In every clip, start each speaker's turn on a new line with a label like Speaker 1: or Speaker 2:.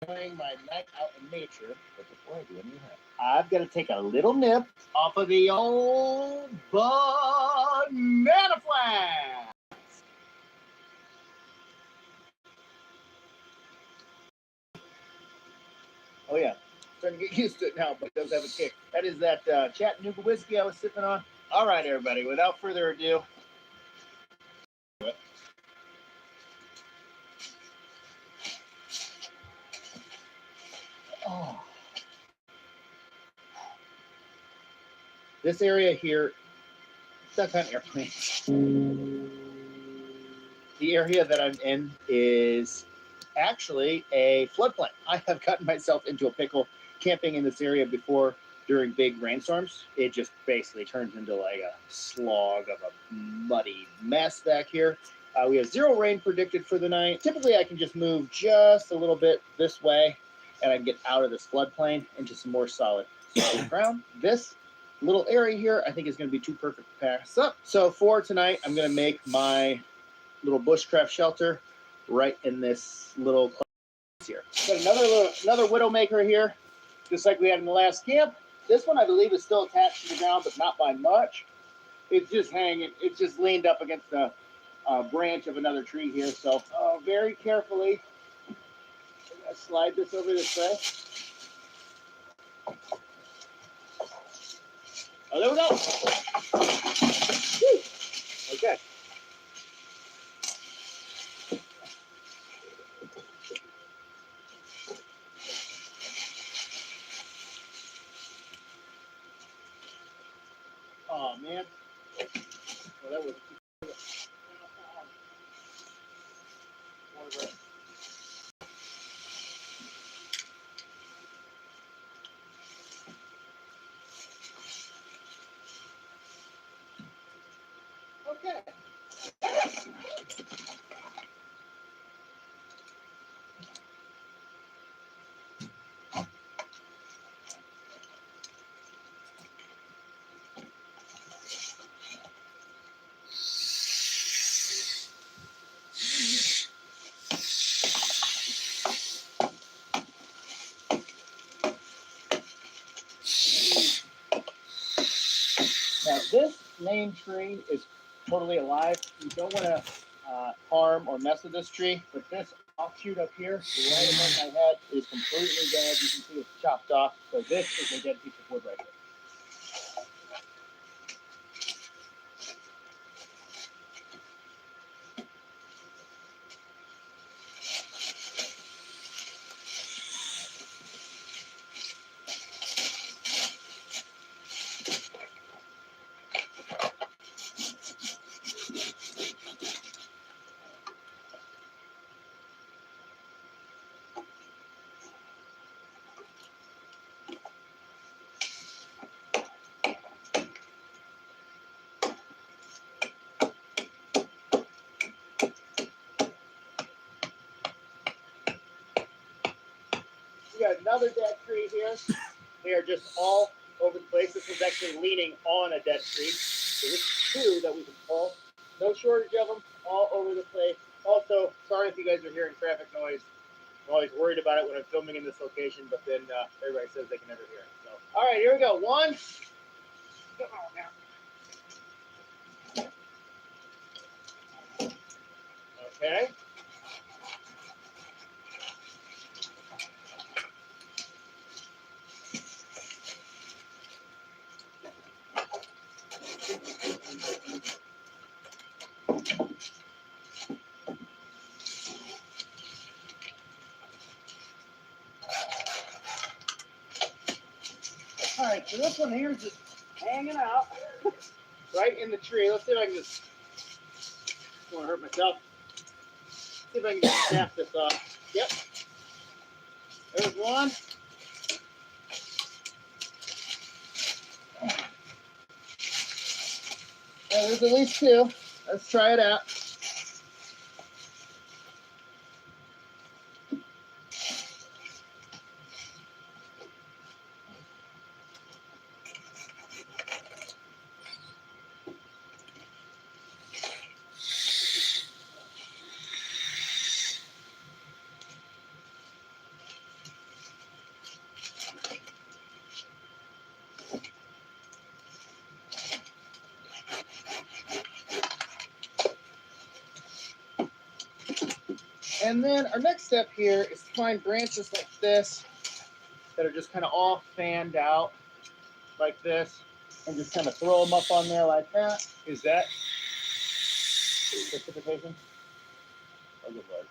Speaker 1: enjoying my night out in nature. But before I do anything, I've got to take a little nip off of the old banana flask. Oh yeah, starting to get used to it now, but it does have a kick. That is that Chattanooga whiskey I was sipping on. All right, everybody. Without further ado. Oh. This area here, stuck on airplanes. The area that I'm in is actually a floodplain. I have gotten myself into a pickle camping in this area before during big rainstorms. It just basically turns into like a slog of a muddy mess back here. We have 0 rain predicted for the night. Typically, I can just move just a little bit this way, and I can get out of this floodplain into some more solid ground. This little area here, I think is going to be too perfect to pass up. So for tonight, I'm going to make my little bushcraft shelter right in this little place here. Got another widowmaker here, just like we had in the last camp. This one I believe is still attached to the ground, but not by much. It's just hanging. It's just leaned up against the branch of another tree here. So very carefully, I'm gonna slide this over this way. Oh, there we go. Woo. Okay. Oh man. Well, that was. Okay. Now this main tree is totally alive. You don't want to harm or mess with this tree, but this offshoot up here, right above my head, is completely dead. You can see it's chopped off. So this is a dead piece of wood right here. We got another dead tree here. They are just all over the place. This was actually leaning on a dead tree. So this is 2 that we can pull. No shortage of them, all over the place. Also, sorry if you guys are hearing traffic noise. I'm always worried about it when I'm filming in this location, but then everybody says they can never hear it. So, all right, here we go. 1. Come on now. Okay. All right, so this one here is just hanging out right in the tree. Let's see if I can just, don't want to hurt myself. See if I can just snap this off. Yep. There's one. Yeah, there's at least 2. Let's try it out. And then our next step here is to find branches like this that are just kind of all fanned out like this, and just kind of throw them up on there like that. Is that precipitation? Oh, good Lord.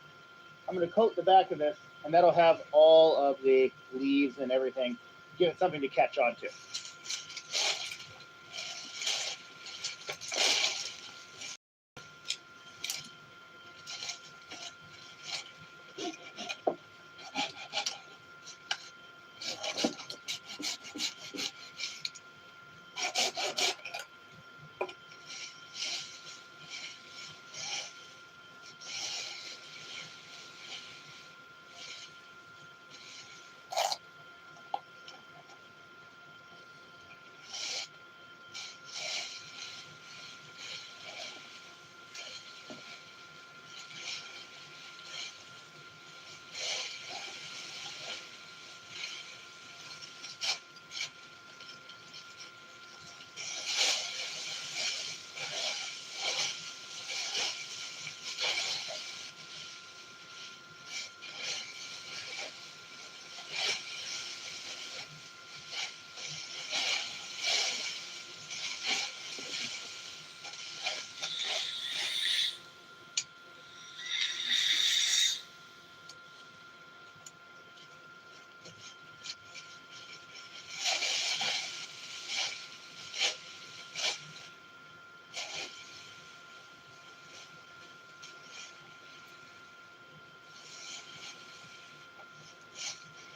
Speaker 1: I'm going to coat the back of this, and that'll have all of the leaves and everything. Give it something to catch on to.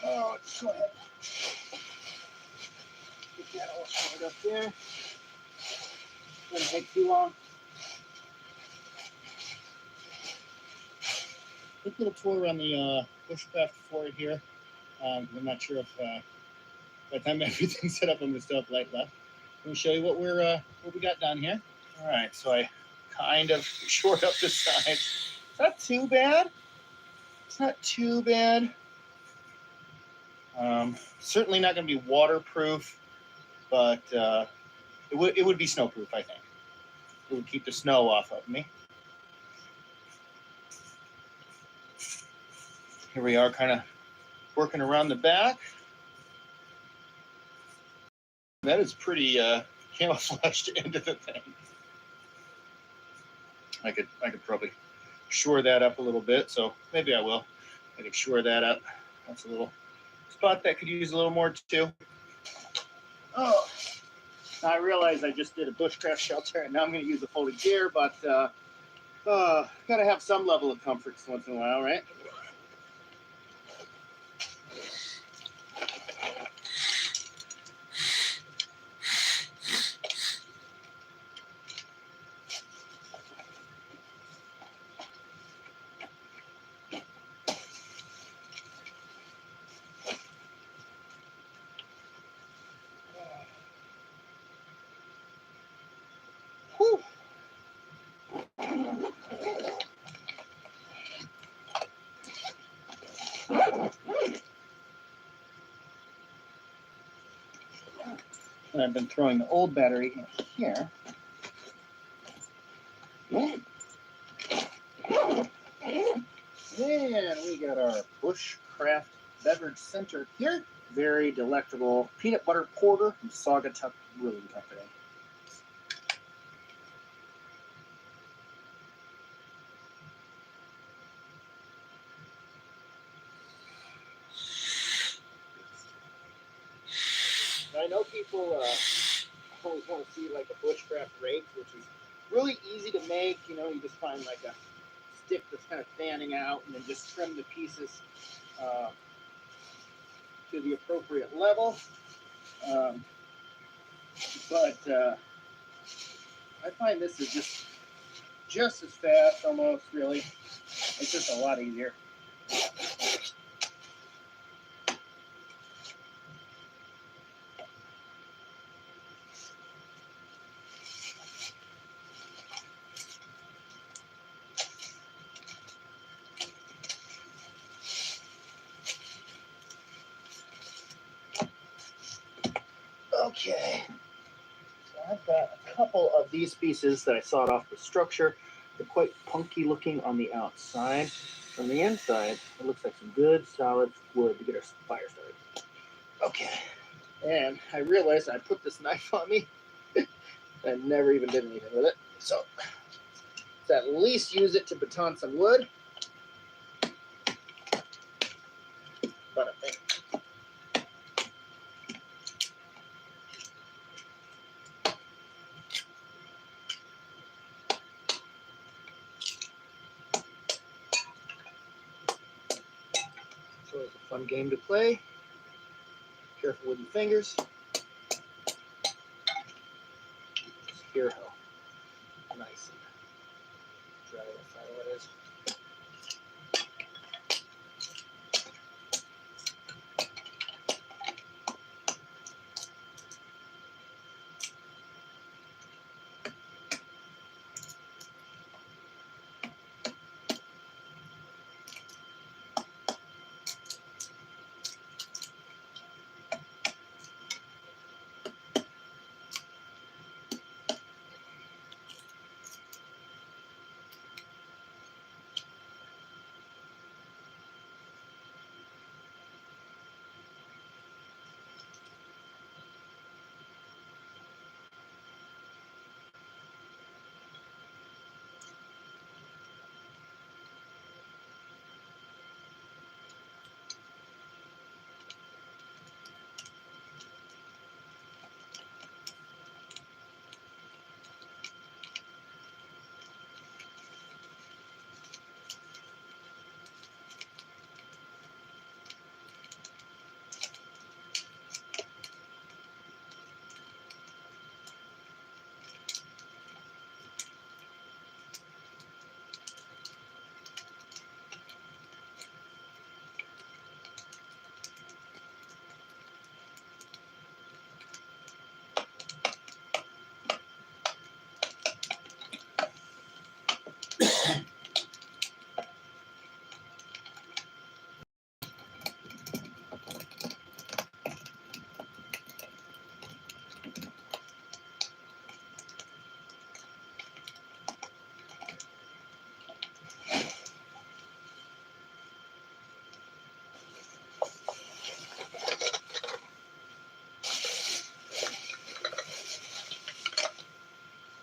Speaker 1: Oh, just go ahead. Get that all sorted up there. Doesn't take too long. Quick little tour around the bushcraft floor here. I'm not sure if by the time everything's set up, I'm gonna still have light left. Let me show you what we got down here. All right, so I kind of shored up the sides. It's not too bad. It's not too bad. Certainly not going to be waterproof, but it would be snowproof, I think. It would keep the snow off of me. Here we are, kind of working around the back. That is pretty camouflaged into the thing. I could probably shore that up a little bit, so maybe I will. I could shore that up. That's a little spot that could use a little more too. Oh, now I realize I just did a bushcraft shelter, and now I'm going to use a folded gear, but gotta have some level of comfort once in a while, right? Whew. And I've been throwing the old battery in here. And we got our bushcraft beverage center here. Very delectable peanut butter porter from Saugatuck Brewing Company. I know people always want to see like a bushcraft rake, which is really easy to make. You know, you just find like a stick that's kind of fanning out, and then just trim the pieces to the appropriate level. But I find this is just as fast, almost really. It's just a lot easier. Okay, so I've got a couple of these pieces that I sawed off the structure. They're quite punky looking on the outside. On the inside, it looks like some good solid wood to get our fire started. Okay. And I realized I put this knife on me. I never even did anything with it. So let's at least use it to baton some wood. Bada bing. So it's a fun game to play. Careful with your fingers. Just hear how nice and dry that firewood is.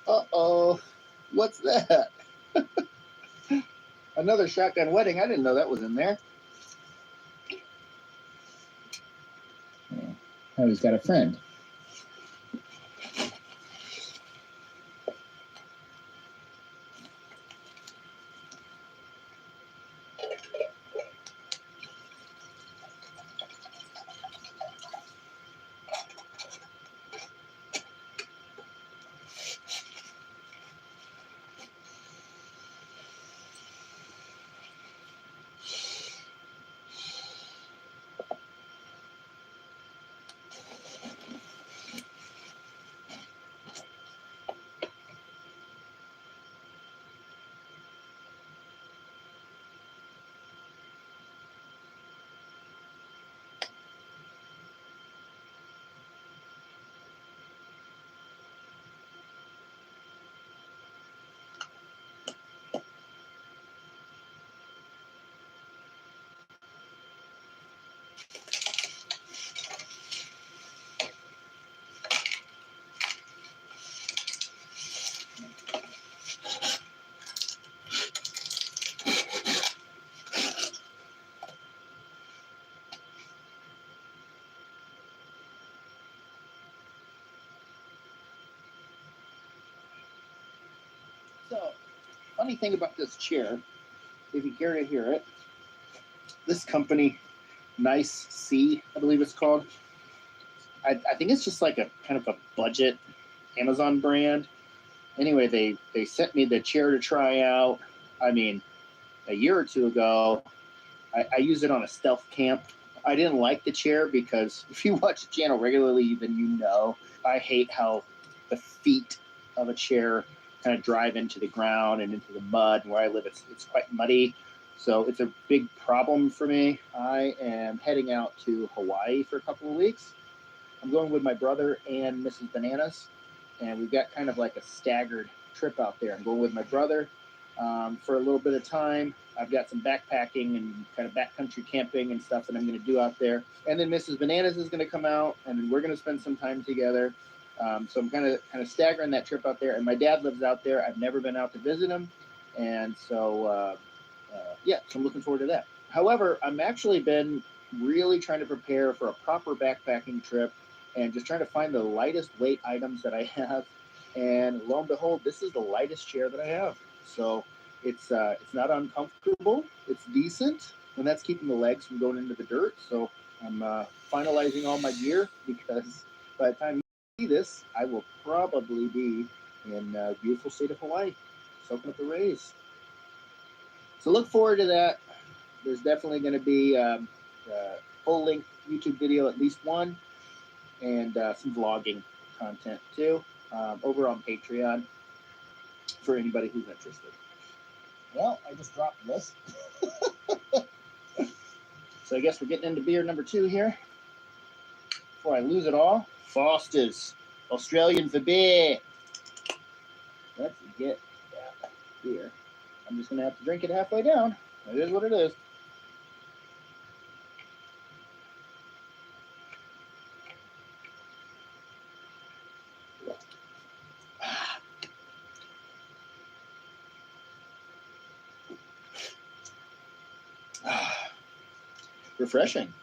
Speaker 1: Uh-oh. What's that? Another shotgun wedding. I didn't know that was in there. Now he's got a friend. So, funny thing about this chair, if you care to hear it, this company, Nice C, I believe it's called. I think it's just like a kind of a budget Amazon brand. Anyway, they sent me the chair to try out. I mean, a year or two ago, I used it on a stealth camp. I didn't like the chair because if you watch the channel regularly, then you know I hate how the feet of a chair kind of drive into the ground and into the mud. Where I live, it's quite muddy. So it's a big problem for me. I am heading out to Hawaii for a couple of weeks. I'm going with my brother and Mrs. Bananas, and we've got kind of like a staggered trip out there. I'm going with my brother for a little bit of time. I've got some backpacking and kind of backcountry camping and stuff that I'm going to do out there. And then Mrs. Bananas is going to come out, and we're going to spend some time together. So I'm kind of staggering that trip out there. And my dad lives out there. I've never been out to visit him, and so yeah, so I'm looking forward to that. However, I'm actually been really trying to prepare for a proper backpacking trip, and just trying to find the lightest weight items that I have. And lo and behold, this is the lightest chair that I have. So it's not uncomfortable. It's decent, and that's keeping the legs from going into the dirt. So I'm finalizing all my gear, because by the time you see this, I will probably be in beautiful state of Hawaii, soaking up the rays. So look forward to that. There's definitely going to be a full-length YouTube video, at least one, and some vlogging content too, over on Patreon for anybody who's interested. Well, I just dropped this. So I guess we're getting into beer number 2 here. Before I lose it all, Foster's Australian for beer. Let's get that beer. I'm just going to have to drink it halfway down. It is what it is. Refreshing.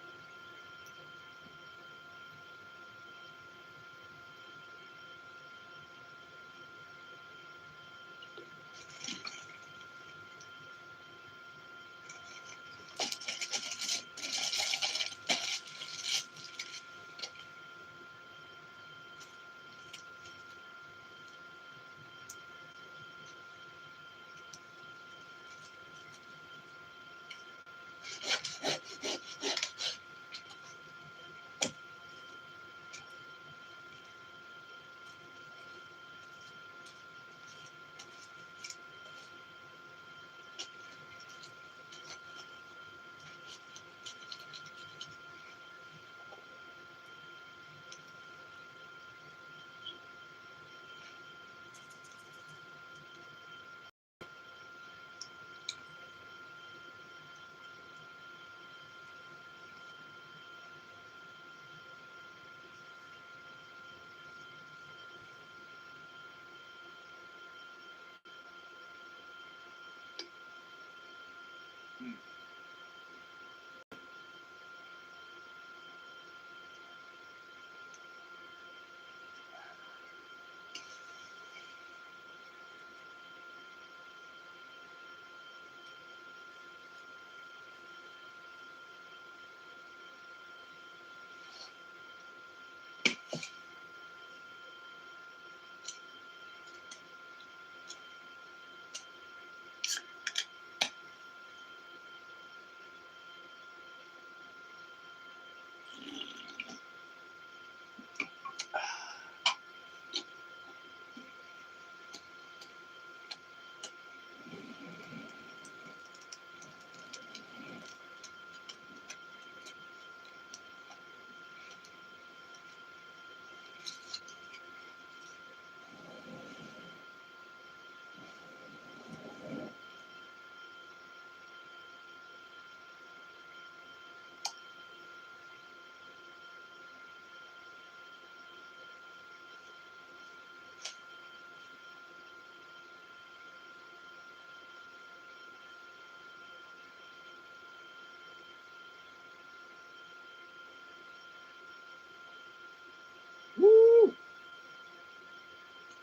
Speaker 1: Woo!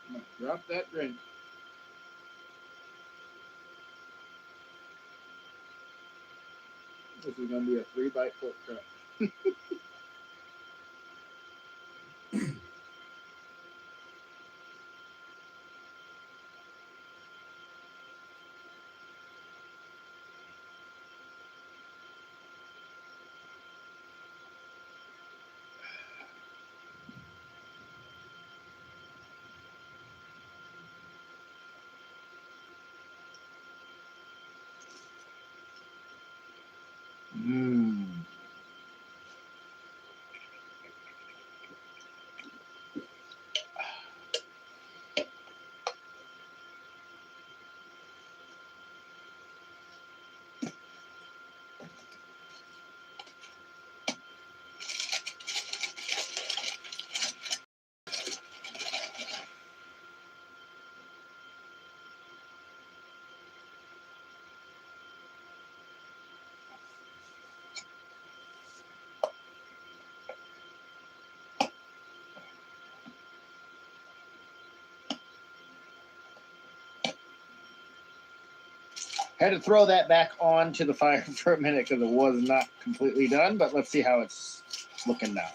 Speaker 1: I'm gonna drop that drink. This is gonna be a 3-bite pork chop. Mmm. Had to throw that back onto the fire for a minute because it was not completely done, but let's see how it's looking now.